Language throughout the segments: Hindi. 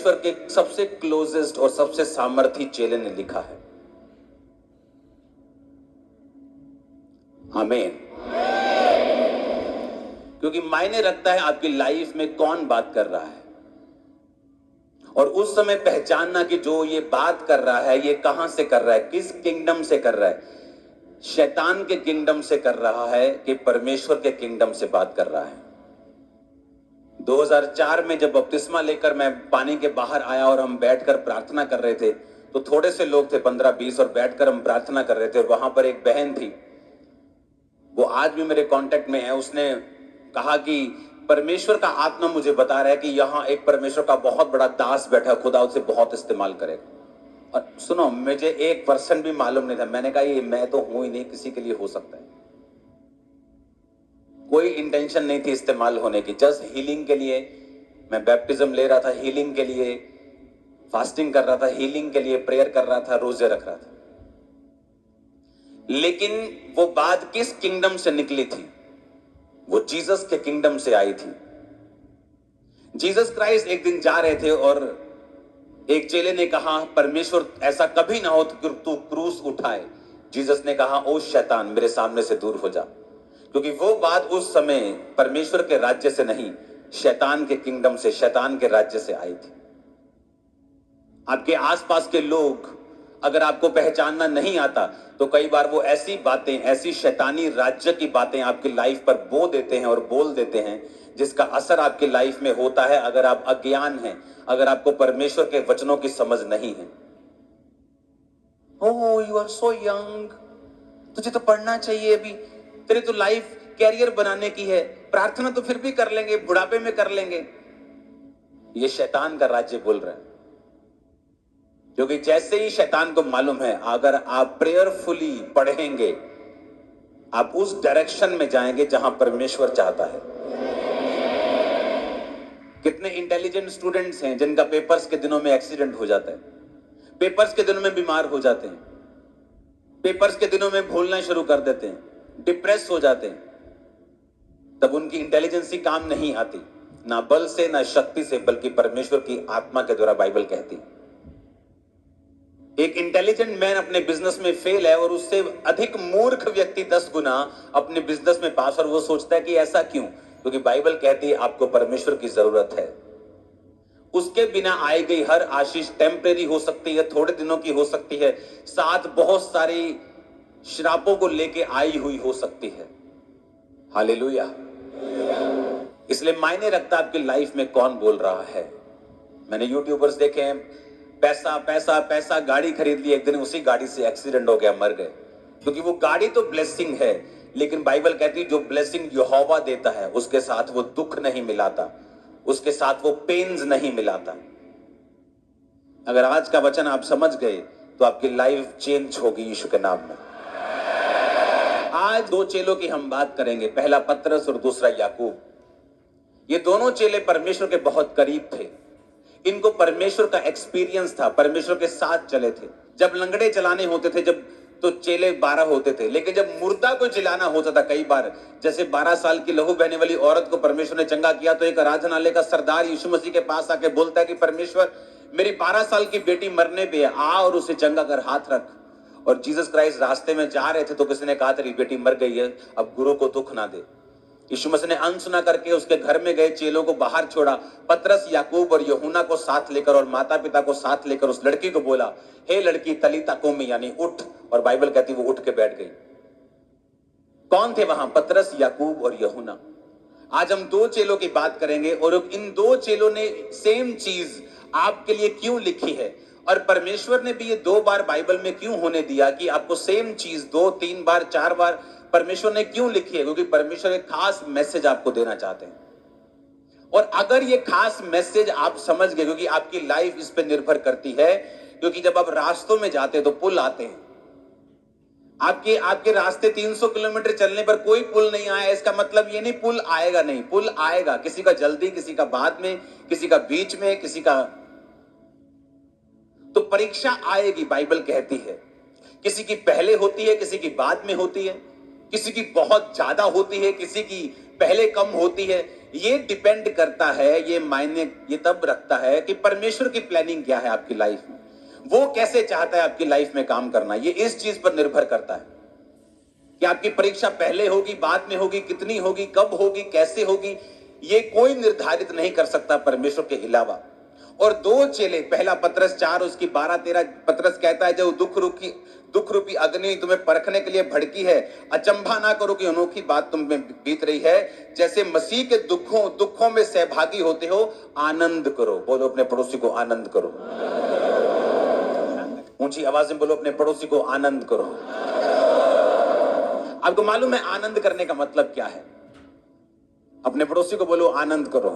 परमेश्वर के सबसे क्लोजेस्ट और सबसे सामर्थी चेले ने लिखा है। आमीन। क्योंकि मायने रखता है आपकी लाइफ में कौन बात कर रहा है, और उस समय पहचानना कि जो ये बात कर रहा है ये कहां से कर रहा है, किस किंगडम से कर रहा है। शैतान के किंगडम से कर रहा है कि परमेश्वर के किंगडम से बात कर रहा है। 2004 में जब बपतिस्मा लेकर मैं पानी के बाहर आया और हम बैठकर प्रार्थना कर रहे थे, तो थोड़े से लोग थे, 15-20, और बैठकर हम प्रार्थना कर रहे थे। और वहां पर एक बहन थी, वो आज भी मेरे कांटेक्ट में है। उसने कहा कि परमेश्वर का आत्मा मुझे बता रहा है कि यहाँ एक परमेश्वर का बहुत बड़ा दास बैठा, खुदा उसे बहुत इस्तेमाल करेगा। और सुनो, मुझे 1% भी मालूम नहीं था। मैंने कहा ये मैं तो हूं ही नहीं, किसी के लिए हो सकता है। कोई इंटेंशन नहीं थी इस्तेमाल होने की, जस्ट हीलिंग के लिए मैं बैप्टिज्म ले रहा था, हीलिंग के लिए फास्टिंग कर रहा था, हीलिंग के लिए प्रेयर कर रहा था, रोजे रख रहा था। लेकिन वो बात किस किंगडम से निकली थी? वो जीसस के किंगडम से आई थी। जीसस क्राइस्ट एक दिन जा रहे थे और एक चेले ने कहा, परमेश्वर ऐसा कभी ना हो कि तू क्रूस उठाए। जीसस ने कहा, ओ शैतान, मेरे सामने से दूर हो जा। क्योंकि वो बात उस समय परमेश्वर के राज्य से नहीं, शैतान के किंगडम से, शैतान के राज्य से आई थी। आपके आसपास के लोग अगर आपको पहचानना नहीं आता तो कई बार वो ऐसी बातें, ऐसी शैतानी राज्य की बातें आपकी लाइफ पर बो देते हैं और बोल देते हैं, जिसका असर आपकी लाइफ में होता है अगर आप अज्ञान हैं, अगर आपको परमेश्वर के वचनों की समझ नहीं है। ओह, यू आर सो यंग, तुझे तो पढ़ना चाहिए, अभी तेरी तो लाइफ कैरियर बनाने की है, प्रार्थना तो फिर भी कर लेंगे, बुढ़ापे में कर लेंगे। ये शैतान का राज्य बोल रहा है। क्योंकि जैसे ही शैतान को मालूम है अगर आप प्रेयरफुली पढ़ेंगे, आप उस डायरेक्शन में जाएंगे जहां परमेश्वर चाहता है। कितने इंटेलिजेंट स्टूडेंट्स हैं जिनका पेपर्स के दिनों में एक्सीडेंट हो जाता है, पेपर्स के दिनों में बीमार हो जाते हैं, पेपर्स के दिनों में भूलना शुरू कर देते हैं, डिप्रेस हो जाते हैं। तब उनकी इंटेलिजेंसी काम नहीं आती, ना बल से ना शक्ति से, बल्कि परमेश्वर की आत्मा के द्वारा, बाइबल कहती है। एक इंटेलिजेंट मैन अपने बिजनेस में फेल है और उससे अधिक मूर्ख व्यक्ति 10 गुना अपने बिजनेस में पास, और वो सोचता है कि ऐसा क्यों? क्योंकि बाइबल कहती है आपको परमेश्वर की जरूरत है। उसके बिना आई गई हर आशीष टेम्परेरी हो सकती है, थोड़े दिनों की हो सकती है, साथ बहुत सारी श्रापों को लेके आई हुई हो सकती है। हालेलुया। इसलिए मायने रखता आपकी लाइफ में कौन बोल रहा है। मैंने यूट्यूबर्स देखे हैं, पैसा पैसा पैसा, गाड़ी खरीद ली, एक दिन उसी गाड़ी से एक्सीडेंट हो गया, मर गए। क्योंकि वो गाड़ी तो ब्लेसिंग है, लेकिन बाइबल कहती है जो ब्लेसिंग यहोवा देता है उसके साथ वो दुख नहीं मिलाता, उसके साथ वो पेन्स नहीं मिलाता। अगर आज का वचन आप समझ गए तो आपकी लाइफ चेंज होगी यीशु के नाम में। आज 2 चेलों की हम बात करेंगे, पहला पतरस और दूसरा याकूब। ये दोनों चेले परमेश्वर के बहुत करीब थे, इनको परमेश्वर का एक्सपीरियंस था, परमेश्वर के साथ चले थे। जब लंगड़े चलाने होते थे जब, तो चेले 12 होते थे, लेकिन जब मुर्दा को जिलाना होता था, कई बार जैसे 12 साल की लहू बहने वाली औरत को परमेश्वर ने चंगा किया, तो एक आराधनालय का सरदार यीशु मसीह के पास आके बोलता है कि परमेश्वर, मेरी 12 साल की बेटी मरने पे आ और उसे चंगा कर, हाथ रख। और जीसस क्राइस्ट रास्ते में जा रहे थे तो किसी ने कहा तेरी बेटी मर गई है, अब गुरु को दुख ना दे। यीशु मसीह ने अनसुना करके उसके घर में गए, चेलों को बाहर छोड़ा, पतरस, याकूब और यूहन्ना को साथ लेकर और माता पिता को साथ लेकर उस लड़की को बोला, हे लड़की, तलीता कुमी, यानी उठ। और बाइबल कहती वो उठ के बैठ गई। कौन थे वहां? पतरस, याकूब और यूहन्ना। आज हम 2 चेलों की बात करेंगे और इन 2 चेलों ने सेम चीज आपके लिए क्यों लिखी है, और परमेश्वर ने भी ये 2 बार बाइबल में क्यों होने दिया कि आपको सेम चीज 2, 3 बार, 4 बार परमेश्वर ने क्यों लिखी है? क्योंकि परमेश्वर एक खास मैसेज आपको देना चाहते हैं। और अगर ये खास मैसेज आप समझ गए, क्योंकि आपकी लाइफ इस पे निर्भर करती है, क्योंकि जब आप रास्तों में जाते हैं तो पुल आते हैं, आपके रास्ते 300 किलोमीटर चलने पर कोई पुल नहीं आया, इसका मतलब ये नहीं पुल आएगा नहीं, पुल आएगा। किसी का जल्दी, किसी का बाद में, किसी का बीच में, किसी का, तो परीक्षा आएगी, बाइबल कहती है। किसी की पहले होती है, किसी की बाद में होती है, किसी की बहुत ज्यादा होती है, किसी की पहले कम होती है, ये डिपेंड करता है, ये मायने ये तब रखता है कि परमेश्वर की प्लानिंग क्या है आपकी लाइफ में, वो कैसे चाहता है आपकी लाइफ में काम करना। ये इस चीज पर निर्भर करता है कि आपकी परीक्षा पहले होगी, बाद में होगी, कितनी होगी, कब होगी, कैसे होगी, ये कोई निर्धारित नहीं कर सकता परमेश्वर के अलावा। और दो चेले, पहला पतरस 4 उसकी 12-13, पतरस कहता है जो दुख रूपी अग्नि तुम्हें परखने के लिए भड़की है, अचंभा ना करो कि अनोखी बात तुम में बीत रही है। जैसे मसीह के दुखों में सहभागी होते हो, आनंद करो। बोलो अपने पड़ोसी को आनंद करो। ऊंची आवाज में बोलो अपने पड़ोसी को आनंद करो। आपको मालूम है आनंद करने का मतलब क्या है? अपने पड़ोसी को बोलो आनंद करो।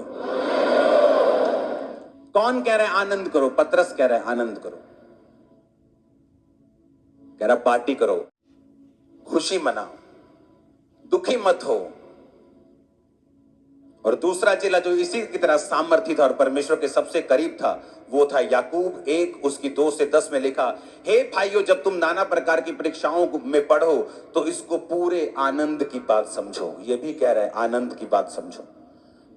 कौन कह रहा है आनंद करो? पतरस कह रहा है आनंद करो। कह रहा पार्टी करो, खुशी मनाओ, दुखी मत हो। और दूसरा चेला जो इसी की तरह सामर्थी था और परमेश्वर के सबसे करीब था, वो था याकूब 1 उसकी 2 से 10 में लिखा, हे भाइयों, जब तुम नाना प्रकार की परीक्षाओं में पढ़ो तो इसको पूरे आनंद की बात समझो। ये भी कह रहा है आनंद की बात समझो।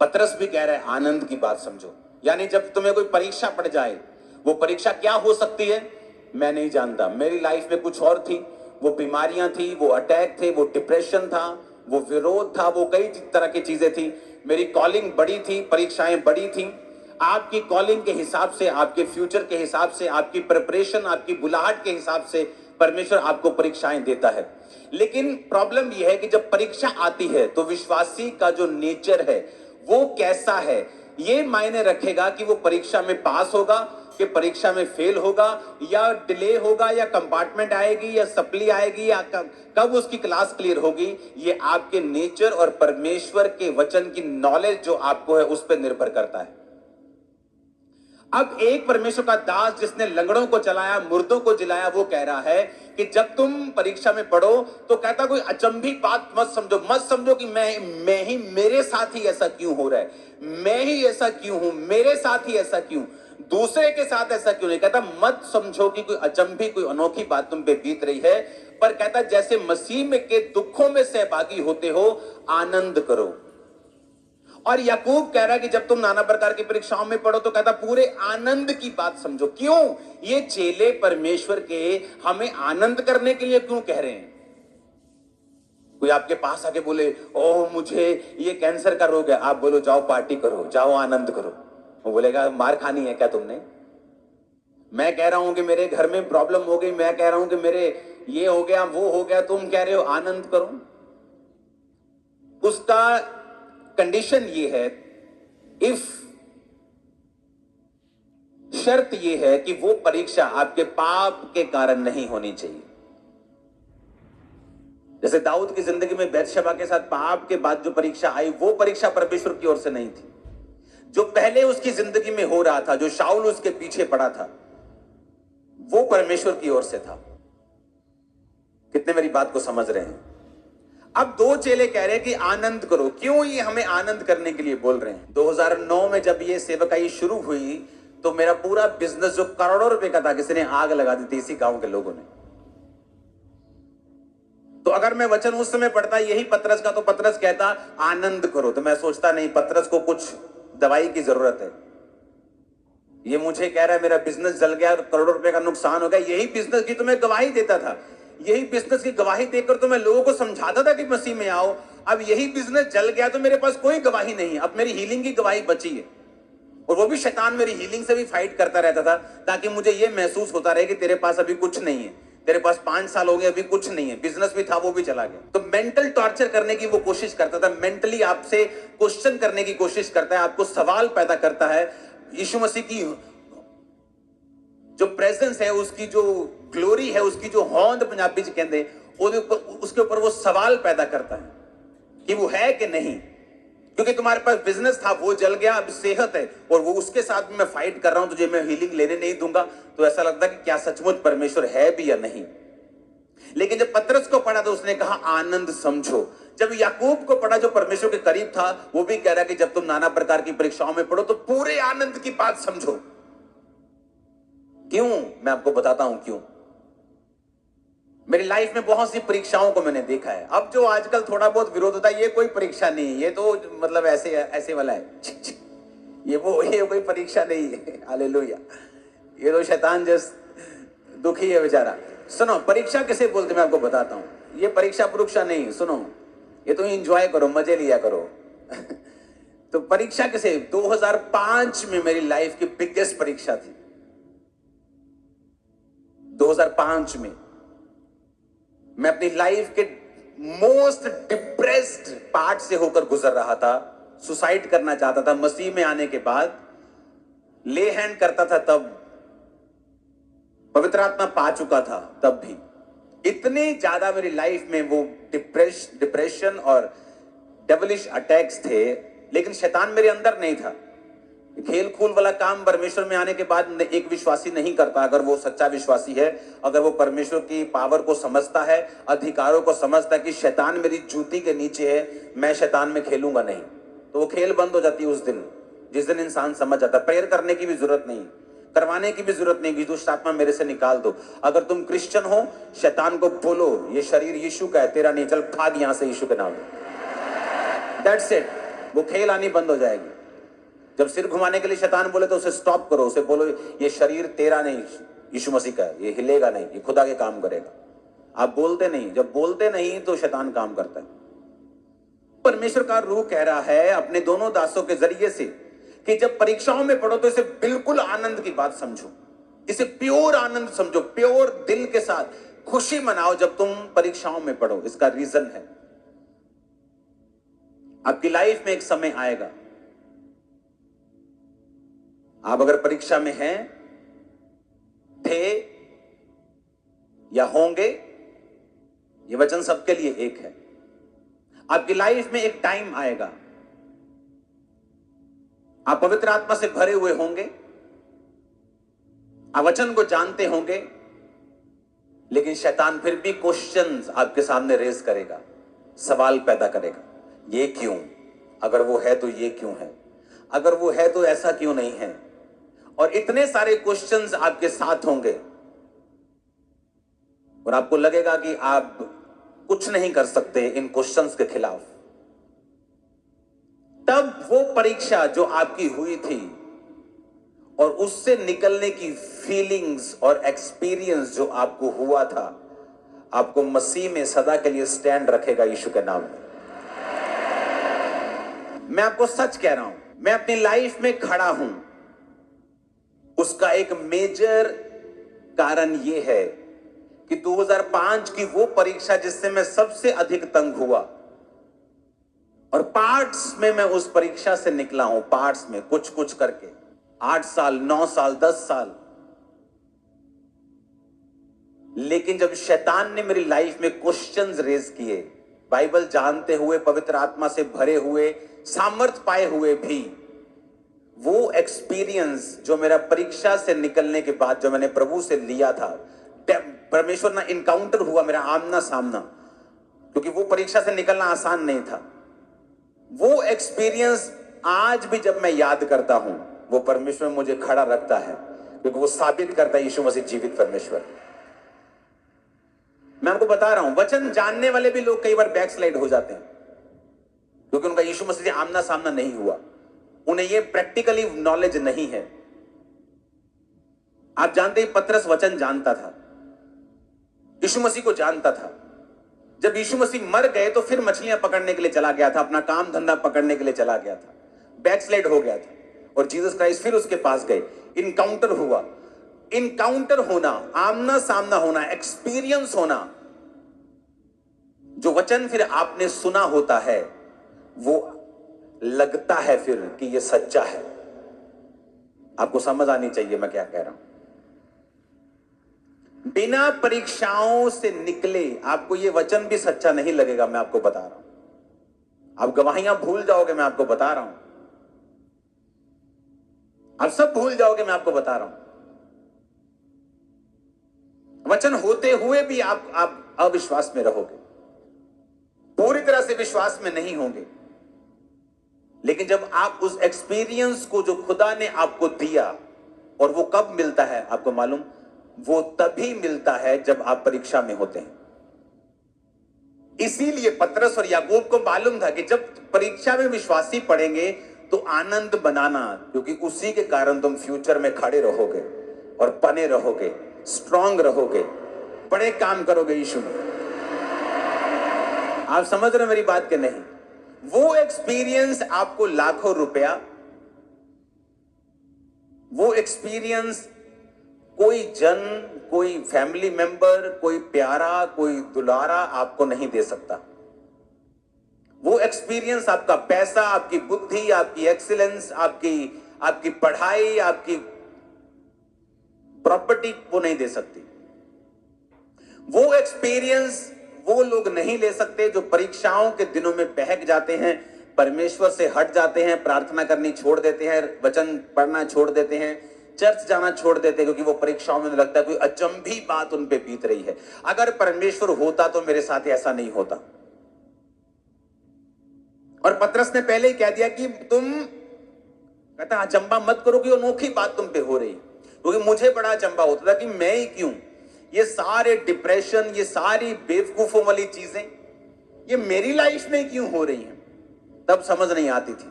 पतरस भी कह रहा है आनंद की बात समझो। यानी जब तुम्हें कोई परीक्षा पड़ जाए, वो परीक्षा क्या हो सकती है मैं नहीं जानता। मेरी लाइफ में कुछ और थी, वो बीमारियां थी, वो अटैक थे, वो डिप्रेशन था, वो विरोध था, वो कई तरह की चीजें थी। मेरी कॉलिंग बड़ी थी, परीक्षाएं बड़ी थी। आपकी कॉलिंग के हिसाब से, आपके फ्यूचर के हिसाब से, आपकी प्रिपरेशन, आपकी बुलाहट के हिसाब से परमेश्वर आपको परीक्षाएं देता है। लेकिन प्रॉब्लम यह है कि जब परीक्षा आती है तो विश्वासी का जो नेचर है वो कैसा है, ये मायने रखेगा कि वो परीक्षा में पास होगा कि परीक्षा में फेल होगा, या डिले होगा, या कंपार्टमेंट आएगी, या सप्ली आएगी, या कब उसकी क्लास क्लियर होगी। ये आपके नेचर और परमेश्वर के वचन की नॉलेज जो आपको है उस पर निर्भर करता है। अब एक परमेश्वर का दास जिसने लंगड़ों को चलाया, मुर्दों को जिलाया, वो कह रहा है कि जब तुम परीक्षा में पढ़ो तो कहता कोई अचंभी बात मत समझो कि मैं ही, मेरे साथ ही ऐसा क्यों हो रहा है, मैं ही ऐसा क्यों हूं, मेरे साथ ही ऐसा क्यों, दूसरे के साथ ऐसा क्यों नहीं। कहता मत समझो कि कोई अचंभी, कोई अनोखी बात तुम पे बीत रही है, पर कहता जैसे मसीह में के दुखों में सहभागी होते हो, आनंद करो। और याकूब कह रहा है कि जब तुम नाना प्रकार की परीक्षाओं में पढ़ो तो कहता पूरे आनंद की बात समझो। क्यों? ये चेले परमेश्वर के हमें आनंद करने के लिए क्यों कह रहे हैं? कोई आपके पास आके बोले ओह मुझे ये कैंसर का रोग है, आप बोलो जाओ पार्टी करो, जाओ आनंद करो। वो बोलेगा मार खानी है क्या तुमने? मैं कह रहा हूं कि मेरे घर में प्रॉब्लम हो गई, मैं कह रहा हूं कि मेरे ये हो गया, वो हो गया, तुम कह रहे हो आनंद करो। उसका कंडीशन ये है, इफ शर्त ये है कि वो परीक्षा आपके पाप के कारण नहीं होनी चाहिए। जैसे दाऊद की जिंदगी में बैतशबा के साथ पाप के बाद जो परीक्षा आई, वो परीक्षा परमेश्वर की ओर से नहीं थी। जो पहले उसकी जिंदगी में हो रहा था, जो शाऊल उसके पीछे पड़ा था, वो परमेश्वर की ओर से था। कितने मेरी बात को समझ रहे हैं? अब दो चेले कह रहे हैं कि आनंद करो। क्यों ये हमें आनंद करने के लिए बोल रहे हैं? 2009 में जब ये सेवकाई शुरू हुई तो मेरा पूरा बिजनेस जो करोड़ों रुपए का था, किसी ने आग लगा दी थी इसी गांव के लोगों ने। तो अगर मैं वचन उस समय पढ़ता यही पतरस का, तो पतरस कहता आनंद करो, तो मैं सोचता नहीं पतरस को कुछ दवाई की जरूरत है। ये मुझे कह रहा है मेरा बिजनेस जल गया, करोड़ों रुपए का नुकसान हो गया। यही बिजनेस की तो मैं गवाही देता था, यही बिजनेस की गवाही देकर तो मैं लोगों को समझाता था कि मसीह में आओ। अब यही बिजनेस जल गया तो मेरे पास कोई गवाही नहीं है। अब मेरी हीलिंग की गवाही बची है, और वो भी शैतान मेरी हीलिंग से भी फाइट करता रहता था ताकि मुझे ये महसूस होता रहे कि तेरे पास अभी कुछ नहीं है, तेरे पास 5 साल हो गए अभी कुछ नहीं है, बिजनेस भी था वो भी चला गया। तो मेंटल टॉर्चर करने की वो कोशिश करता था, मेंटली आपसे क्वेश्चन करने की कोशिश करता है, आपको सवाल पैदा करता है। यीशु मसीह की जो प्रेजेंस है, उसकी जो ग्लोरी है, उसकी जो हौंद पंजाबी च कहते, उसके ऊपर वो सवाल पैदा करता है कि वो है कि नहीं। क्योंकि तुम्हारे पास बिजनेस था वो जल गया, अब सेहत है और वो उसके साथ भी मैं फाइट कर रहा हूं, तुझे मैं हीलिंग लेने नहीं दूंगा। तो ऐसा लगता कि क्या सचमुच परमेश्वर है भी या नहीं। लेकिन जब पतरस को पढ़ा तो उसने कहा आनंद समझो। जब याकूब को पढ़ा जो परमेश्वर के करीब था, वो भी कह रहा कि जब तुम नाना प्रकार की परीक्षाओं में पढ़ो तो पूरे आनंद की बात समझो। क्यों? मैं आपको बताता हूं क्यों। मेरी लाइफ में बहुत सी परीक्षाओं को मैंने देखा है। अब जो आजकल थोड़ा बहुत विरोध होता है, ये कोई परीक्षा नहीं है, ये तो मतलब ऐसे ऐसे वाला है, ये कोई परीक्षा नहीं है। हालेलुया। ये तो शैतान जैसा दुखी है बेचारा। सुनो, परीक्षा किसे बोलते मैं आपको बताता हूं। ये परीक्षा परीक्षा नहीं, सुनो, ये तो एंजॉय करो, मजे लिया करो। तो परीक्षा किसे? 2005 में मेरी लाइफ की बिगेस्ट परीक्षा थी। 2005 में मैं अपनी लाइफ के मोस्ट डिप्रेस्ड पार्ट से होकर गुजर रहा था। सुसाइड करना चाहता था। मसीह में आने के बाद ले हैंड करता था, तब पवित्र आत्मा पा चुका था, तब भी इतने ज्यादा मेरी लाइफ में वो डिप्रेशन और डेविलिश अटैक्स थे, लेकिन शैतान मेरे अंदर नहीं था। खेल खूल वाला काम परमेश्वर में आने के बाद एक विश्वासी नहीं करता। अगर वो सच्चा विश्वासी है, अगर वो परमेश्वर की पावर को समझता है, अधिकारों को समझता है कि शैतान मेरी जूती के नीचे है, मैं शैतान में खेलूंगा नहीं, तो वो खेल बंद हो जाती है उस दिन, जिस दिन इंसान समझ जाता है। प्रेयर करने की भी जरूरत नहीं, करवाने की भी जरूरत नहीं कि दुष्ट आत्मा मेरे से निकाल दो। अगर तुम क्रिश्चियन हो, शैतान को बोलो ये शरीर यीशु का है, तेरा नहीं, चल भाग यहां से यीशु के नाम में। That's it. वो खेल आनी बंद हो जाएगी। जब सिर घुमाने के लिए शैतान बोले तो उसे स्टॉप करो, उसे बोलो ये शरीर तेरा नहीं, यीशु मसीह का है, ये हिलेगा नहीं, ये खुदा के काम करेगा। आप बोलते नहीं, जब बोलते नहीं तो शैतान काम करता है। परमेश्वर का रूह कह रहा है अपने दोनों दासों के जरिए से कि जब परीक्षाओं में पढ़ो तो इसे बिल्कुल आनंद की बात समझो, इसे प्योर आनंद समझो, प्योर दिल के साथ खुशी मनाओ जब तुम परीक्षाओं में पढ़ो। इसका रीजन है, आपकी लाइफ में एक समय आएगा, आप अगर परीक्षा में हैं, थे या होंगे, ये वचन सबके लिए एक है। आपकी लाइफ में एक टाइम आएगा, आप पवित्र आत्मा से भरे हुए होंगे, आप वचन को जानते होंगे, लेकिन शैतान फिर भी क्वेश्चंस आपके सामने रेज करेगा, सवाल पैदा करेगा। ये क्यों? अगर वो है तो ये क्यों है? अगर वो है तो ऐसा क्यों नहीं है? और इतने सारे क्वेश्चंस आपके साथ होंगे और आपको लगेगा कि आप कुछ नहीं कर सकते इन क्वेश्चंस के खिलाफ। तब वो परीक्षा जो आपकी हुई थी और उससे निकलने की फीलिंग्स और एक्सपीरियंस जो आपको हुआ था, आपको मसीह में सदा के लिए स्टैंड रखेगा यीशु के नाम में। मैं आपको सच कह रहा हूं, मैं अपनी लाइफ में खड़ा हूं, उसका एक मेजर कारण यह है कि 2005 की वो परीक्षा जिससे मैं सबसे अधिक तंग हुआ, और पार्ट्स में मैं उस परीक्षा से निकला हूं, पार्ट्स में कुछ कुछ करके 8 साल, 9 साल, 10 साल। लेकिन जब शैतान ने मेरी लाइफ में क्वेश्चंस रेज किए, बाइबल जानते हुए, पवित्र आत्मा से भरे हुए, सामर्थ पाए हुए भी, वो एक्सपीरियंस जो मेरा परीक्षा से निकलने के बाद जो मैंने प्रभु से लिया था, परमेश्वर ना इनकाउंटर हुआ मेरा आमना सामना, क्योंकि वो परीक्षा से निकलना आसान नहीं था। वो एक्सपीरियंस आज भी जब मैं याद करता हूं, वो परमेश्वर मुझे खड़ा रखता है, क्योंकि वो साबित करता है यीशु मसीह जीवित परमेश्वर। मैं आपको बता रहा हूं, वचन जानने वाले भी लोग कई बार बैकस्लाइड हो जाते हैं, क्योंकि उनका यीशु मसीह से आमना सामना नहीं हुआ, उन्हें ये प्रैक्टिकली नॉलेज नहीं है। आप जानते हैं पतरस वचन जानता था, यीशु मसीह को जानता था। जब यीशु मसीह मर गए तो फिर मछलियां पकड़ने के लिए चला गया था, अपना काम धंधा पकड़ने के लिए चला गया था, बैकस्लाइड हो गया था, और जीसस क्राइस्ट फिर उसके पास गए, इनकाउंटर हुआ। इनकाउंटर होना, आमना सामना होना, एक्सपीरियंस होना, जो वचन फिर आपने सुना होता है, वो लगता है फिर कि ये सच्चा है। आपको समझ आनी चाहिए मैं क्या कह रहा हूं। बिना परीक्षाओं से निकले आपको ये वचन भी सच्चा नहीं लगेगा, मैं आपको बता रहा हूं। आप गवाहियां भूल जाओगे, मैं आपको बता रहा हूं। आप सब भूल जाओगे, मैं आपको बता रहा हूं। वचन होते हुए भी आप अविश्वास में रहोगे, पूरी तरह से विश्वास में नहीं होंगे। लेकिन जब आप उस एक्सपीरियंस को जो खुदा ने आपको दिया, और वो कब मिलता है आपको मालूम? वो तभी मिलता है जब आप परीक्षा में होते हैं। इसीलिए पतरस और याकूब को मालूम था कि जब परीक्षा में विश्वासी पढ़ेंगे तो आनंद बनाना, क्योंकि उसी के कारण तुम फ्यूचर में खड़े रहोगे और बने रहोगे, स्ट्रांग रहोगे, बड़े काम करोगे यीशु में। आप समझ रहे हो मेरी बात के नहीं? वो एक्सपीरियंस आपको लाखों रुपया, वो एक्सपीरियंस कोई जन, कोई फैमिली मेंबर, कोई प्यारा, कोई दुलारा आपको नहीं दे सकता। वो एक्सपीरियंस आपका पैसा, आपकी बुद्धि, आपकी एक्सीलेंस, आपकी पढ़ाई, आपकी प्रॉपर्टी वो नहीं दे सकती। वो एक्सपीरियंस वो लोग नहीं ले सकते जो परीक्षाओं के दिनों में बहक जाते हैं, परमेश्वर से हट जाते हैं, प्रार्थना करनी छोड़ देते हैं, वचन पढ़ना छोड़ देते हैं, चर्च जाना छोड़ देते हैं, क्योंकि वो परीक्षाओं में लगता है कोई अचंभी बात उन पे बीत रही है। अगर परमेश्वर होता तो मेरे साथ ऐसा नहीं होता। और पतरस ने पहले ही कह दिया कि तुम, कहता अचंबा मत करो कि अनोखी बात तुम पे हो रही, क्योंकि मुझे बड़ा अचंबा होता था कि मैं ही क्यों, ये सारे डिप्रेशन, ये सारी बेवकूफों वाली चीजें ये मेरी लाइफ में क्यों हो रही हैं। तब समझ नहीं आती थी,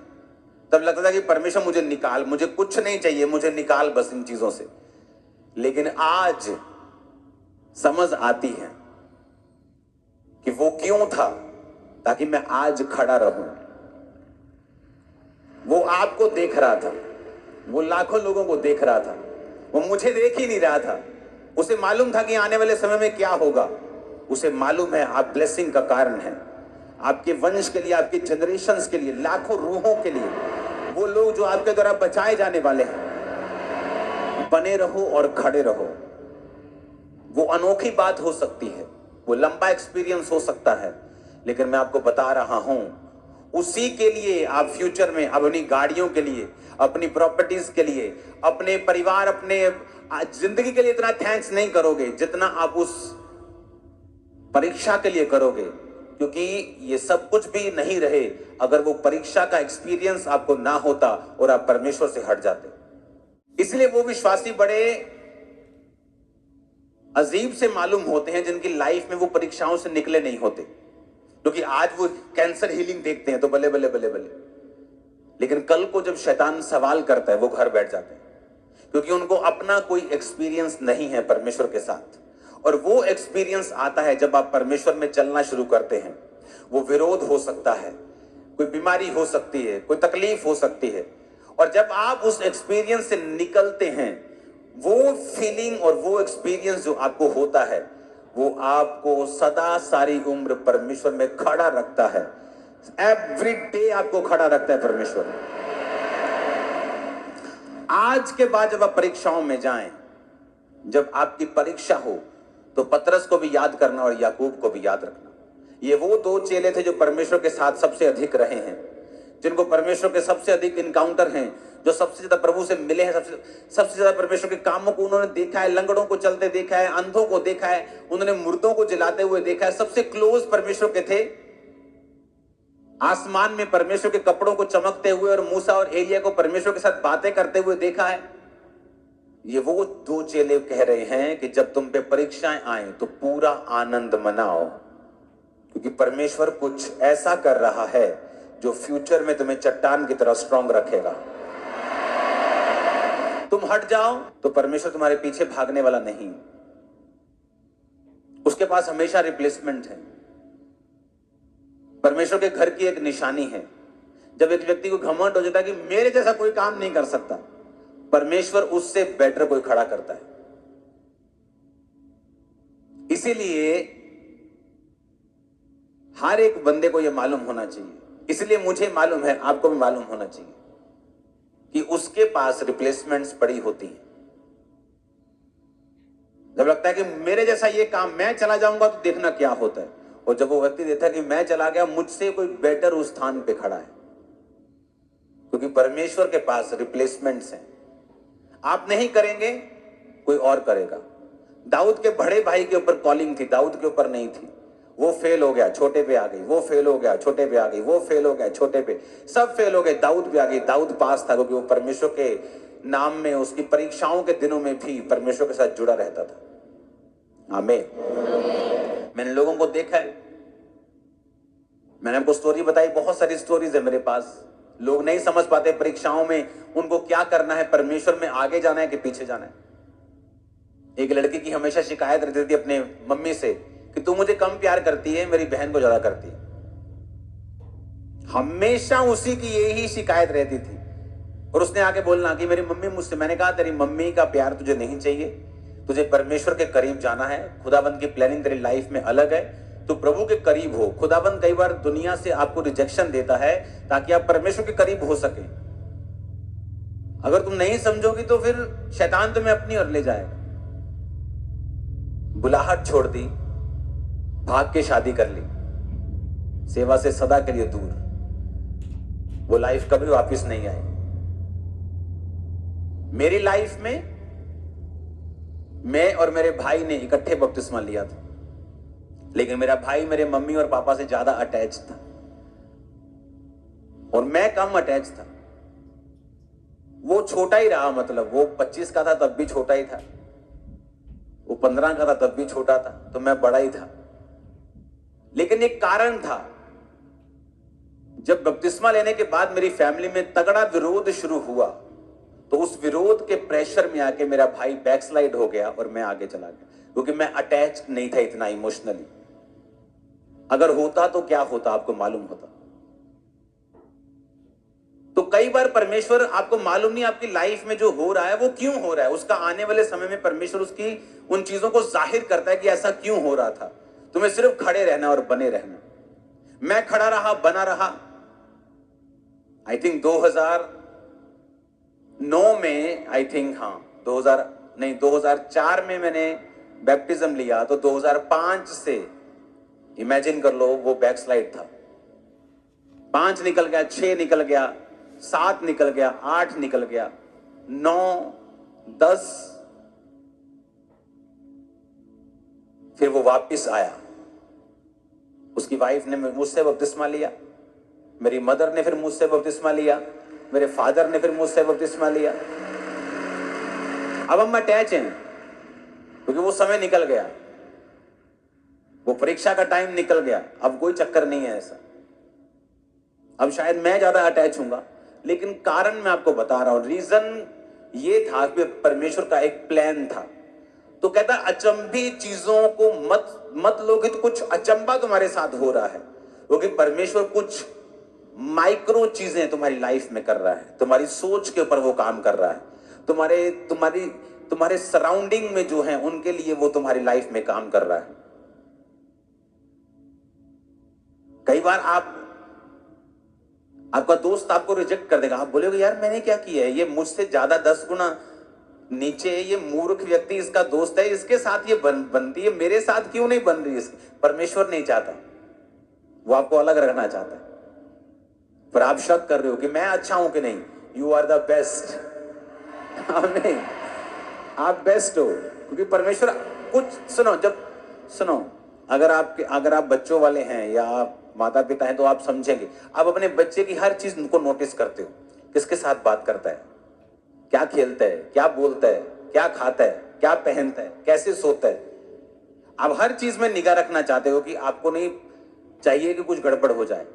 तब लगता था कि परमेश्वर मुझे निकाल, मुझे कुछ नहीं चाहिए, मुझे निकाल बस इन चीजों से। लेकिन आज समझ आती है कि वो क्यों था, ताकि मैं आज खड़ा रहूं। वो आपको देख रहा था, वो लाखों लोगों को देख रहा था, वो मुझे देख ही नहीं रहा था। उसे मालूम था कि आने वाले समय में क्या होगा। उसे मालूम है आप ब्लेसिंग का कारण है, आपके वंश के लिए, आपके जनरेशंस के लिए, लाखों रूहों के लिए, वो लोग जो आपके द्वारा बचाए जाने वाले हैं। बने रहो और खड़े रहो। वो अनोखी बात हो सकती है, वो लंबा एक्सपीरियंस हो सकता है, लेकिन मैं आपको बता रहा हूं उसी के लिए आप फ्यूचर में अपनी गाड़ियों के लिए, अपनी प्रॉपर्टीज के लिए, अपने परिवार, अपने जिंदगी के लिए इतना थैंक्स नहीं करोगे जितना आप उस परीक्षा के लिए करोगे, क्योंकि ये सब कुछ भी नहीं रहे अगर वो परीक्षा का एक्सपीरियंस आपको ना होता और आप परमेश्वर से हट जाते। इसलिए वो विश्वासी बड़े अजीब से मालूम होते हैं जिनकी लाइफ में वो परीक्षाओं से निकले नहीं होते, क्योंकि आज वो कैंसर हीलिंग देखते हैं तो बल्ले बल्ले बल्ले बल्ले, लेकिन कल को जब शैतान सवाल करता है वो घर बैठ जाते हैं, क्योंकि उनको अपना कोई एक्सपीरियंस नहीं है परमेश्वर के साथ। और वो एक्सपीरियंस आता है जब आप परमेश्वर में चलना शुरू करते हैं। वो विरोध हो सकता है, कोई बीमारी हो सकती है, कोई तकलीफ हो सकती है, और जब आप उस एक्सपीरियंस से निकलते हैं, वो फीलिंग और वो एक्सपीरियंस जो आपको होता है वो आपको सदा सारी उम्र परमेश्वर में खड़ा रखता है। एवरी डे आपको खड़ा रखता है परमेश्वर। आज के बाद जब आप परीक्षाओं में जाएं, जब आपकी परीक्षा हो, तो पतरस को भी याद करना और याकूब को भी याद रखना। ये वो दो चेले थे जो परमेश्वर के साथ सबसे अधिक रहे हैं, जिनको परमेश्वर के सबसे अधिक इनकाउंटर हैं, जो सबसे ज्यादा प्रभु से मिले हैं, सबसे ज्यादा परमेश्वर के कामों को उन्होंने देखा है, लंगड़ों को चलते देखा है, अंधों को देखा है, उन्होंने मुर्दों को जलाते हुए देखा है, सबसे क्लोज परमेश्वर के थे। आसमान में परमेश्वर के कपड़ों को चमकते हुए और मूसा और एलिया को परमेश्वर के साथ बातें करते हुए देखा है। ये वो दो चेले कह रहे हैं कि जब तुम पे परीक्षाएं आए तो पूरा आनंद मनाओ, क्योंकि परमेश्वर कुछ ऐसा कर रहा है जो फ्यूचर में तुम्हें चट्टान की तरह स्ट्रांग रखेगा। तुम हट जाओ तो परमेश्वर तुम्हारे पीछे भागने वाला नहीं, उसके पास हमेशा रिप्लेसमेंट है। परमेश्वर के घर की एक निशानी है, जब एक व्यक्ति को घमंड हो जाता है कि मेरे जैसा कोई काम नहीं कर सकता, परमेश्वर उससे बेटर कोई खड़ा करता है। इसीलिए हर एक बंदे को यह मालूम होना चाहिए, इसलिए मुझे मालूम है, आपको भी मालूम होना चाहिए कि उसके पास रिप्लेसमेंट्स पड़ी होती हैं। जब लगता है कि मेरे जैसा ये काम मैं चला जाऊंगा तो देखना क्या होता है, और जब वो व्यक्ति देखता है कि मैं चला गया, मुझसे कोई बेटर उस स्थान पे खड़ा है, क्योंकि परमेश्वर के पास रिप्लेसमेंट्स हैं। आप नहीं करेंगे, कोई और करेगा। दाऊद के बड़े भाई के ऊपर कॉलिंग थी, दाऊद के ऊपर नहीं थी। वो फेल हो गया, छोटे पे आ गई, वो फेल हो गया, छोटे पे आ गई, वो फेल हो गया, छोटे पे, सब फेल हो गए, दाऊद पे आ गई। दाऊद पास था क्योंकि वो परमेश्वर के नाम में, उसकी परीक्षाओं के दिनों में भी परमेश्वर के साथ जुड़ा रहता था। आमीन। मैंने लोगों को देखा है, मैंने आपको स्टोरी बताई, बहुत सारी स्टोरीज है मेरे पास। लोग नहीं समझ पाते परीक्षाओं में उनको क्या करना है, परमेश्वर में आगे जाना है कि पीछे जाना है। एक लड़की की हमेशा शिकायत रहती थी अपने मम्मी से कि तू मुझे कम प्यार करती है, मेरी बहन को ज्यादा करती है। हमेशा उसी की यही शिकायत रहती थी। और उसने आके बोलना कि मेरी मम्मी मुझसे, मैंने कहा तेरी मम्मी का प्यार तुझे नहीं चाहिए, तुझे परमेश्वर के करीब जाना है। खुदाबंद की प्लानिंग तेरी लाइफ में अलग है, तो प्रभु के करीब हो। खुदाबंद कई बार दुनिया से आपको रिजेक्शन देता है ताकि आप परमेश्वर के करीब हो सके। अगर तुम नहीं समझोगी तो फिर शैतान तुम्हें अपनी ओर ले जाएगा। बुलाहट छोड़ दी, भाग के शादी कर ली, सेवा से सदा के लिए दूर, वो लाइफ कभी वापस नहीं आई। मेरी लाइफ में मैं और मेरे भाई ने इकट्ठे बपतिस्मा लिया था, लेकिन मेरा भाई मेरे मम्मी और पापा से ज्यादा अटैच था और मैं कम अटैच था। वो छोटा ही रहा, मतलब वो 25 का था तब भी छोटा ही था, वो 15 का था तब भी छोटा था, तो मैं बड़ा ही था। लेकिन एक कारण था, जब बपतिस्मा लेने के बाद मेरी फैमिली में तगड़ा विरोध शुरू हुआ, तो उस विरोध के प्रेशर में आके मेरा भाई बैकस्लाइड हो गया और मैं आगे चला गया, क्योंकि मैं अटैच नहीं था इतना इमोशनली। अगर होता तो क्या होता आपको मालूम होता। तो कई बार परमेश्वर, आपको मालूम नहीं आपकी लाइफ में जो हो रहा है वो क्यों हो रहा है, उसका आने वाले समय में परमेश्वर उसकी उन चीजों को जाहिर करता है कि ऐसा क्यों हो रहा था। तुम्हें सिर्फ खड़े रहना और बने रहना। मैं खड़ा रहा, बना रहा। आई थिंक 2009 में, आई थिंक 2004 में मैंने बैप्टिज्म लिया, तो 2005 से इमेजिन कर लो वो बैकस्लाइड था। 5 निकल गया, 6 निकल गया, 7 निकल गया, 8 निकल गया, 9, 10, फिर वो वापस आया। उसकी वाइफ ने मुझसे बपतिस्मा लिया, मेरी मदर ने फिर मुझसे बपतिस्मा लिया, मेरे फादर ने फिर मुझसे बपतिस्मा लिया। अब हम अटैच हैं क्योंकि वो समय निकल गया, वो परीक्षा का टाइम निकल गया। अब कोई चक्कर नहीं है ऐसा। अब शायद मैं ज्यादा अटैच हूंगा, लेकिन कारण मैं आपको बता रहा हूं। रीजन ये था कि परमेश्वर का एक प्लान था। तो कहता अचंभी चीजों को मत लोगे, तो कुछ अचंबा तुम्हारे साथ हो रहा है, क्योंकि परमेश्वर कुछ माइक्रो चीजें तुम्हारी लाइफ में कर रहा है। तुम्हारी सोच के ऊपर वो काम कर रहा है, तुम्हारे सराउंडिंग में जो है उनके लिए वो तुम्हारी लाइफ में काम कर रहा है। कई बार आपका दोस्त आपको रिजेक्ट कर देगा, आप बोलोगे यार मैंने क्या किया है, ये मुझसे ज्यादा 10 गुना नीचे है, ये मूर्ख व्यक्ति इसका दोस्त है, इसके साथ ये बनती है, मेरे साथ क्यों नहीं बन रही इसकी। परमेश्वर नहीं चाहता, वो आपको अलग रखना चाहता है। पर आप शक कर रहे हो कि मैं अच्छा हूं कि नहीं। You are the best. आमीन। आप बेस्ट हो, क्योंकि परमेश्वर कुछ सुनो, अगर आप बच्चों वाले हैं या आप माता पिता हैं तो आप समझेंगे। आप अपने बच्चे की हर चीज को नोटिस करते हो, किसके साथ बात करता है, क्या खेलता है, क्या बोलता है, क्या खाता है, क्या पहनता है, कैसे सोता है। आप हर चीज में निगाह रखना चाहते हो कि आपको नहीं चाहिए कि कुछ गड़बड़ हो जाए।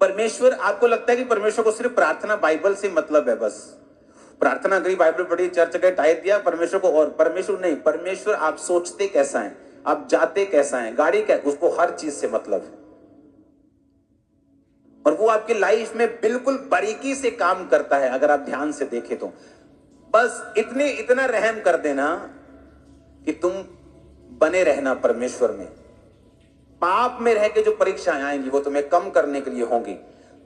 परमेश्वर, आपको लगता है कि परमेश्वर को सिर्फ प्रार्थना बाइबल से मतलब है, बस प्रार्थना करी, बाइबल पढ़ी, चर्च गए, टाइप दिया परमेश्वर को। और परमेश्वर नहीं, परमेश्वर आप सोचते कैसा है, आप जाते कैसा है, गाड़ी क्या, उसको हर चीज से मतलब है। और वो आपकी लाइफ में बिल्कुल बारीकी से काम करता है। अगर आप ध्यान से देखें तो बस इतना रहम कर देना कि तुम बने रहना परमेश्वर में। पाप में रह के जो परीक्षाएं आएंगी वो तुम्हें कम करने के लिए होंगी,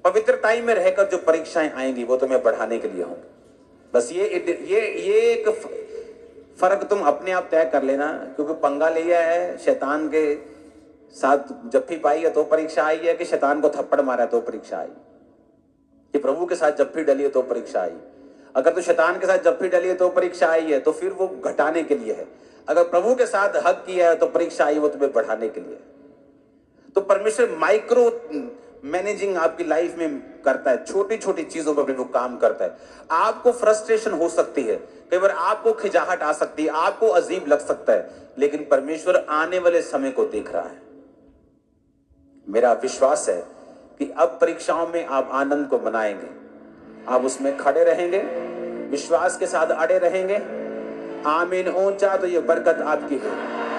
पवित्रताई में रहकर जो परीक्षाएं आएंगी वो तुम्हें बढ़ाने के लिए होंगी। बस ये एक फर्क तुम अपने आप तय कर लेना, क्योंकि पंगा लिया है शैतान के साथ, जप्फी पाई है तो परीक्षा आई है, कि शैतान को थप्पड़ मारा तो परीक्षा आई, कि प्रभु के साथ जप्फी डली है तो परीक्षा आई। अगर तो शैतान के साथ जप्फी डली है तो परीक्षा आई है, तो फिर वो घटाने के लिए है। अगर प्रभु के साथ हक किया है तो परीक्षा आई, वो तुम्हें बढ़ाने के लिए है। तो परमेश्वर मैनेजिंग आपकी लाइफ में करता है, छोटी छोटी चीजों पर भी वो काम करता है। आपको फ्रस्ट्रेशन हो सकती है, कई बार आपको खिजाहट आ सकती है, आपको अजीब लग सकता है, लेकिन परमेश्वर आने वाले समय को देख रहा है। मेरा विश्वास है कि अब परीक्षाओं में आप आनंद को मनाएंगे, आप उसमें खड़े रहेंगे, विश्वास के साथ अड़े रहेंगे। आमीन ऊंचा तो ये बरकत आपकी है।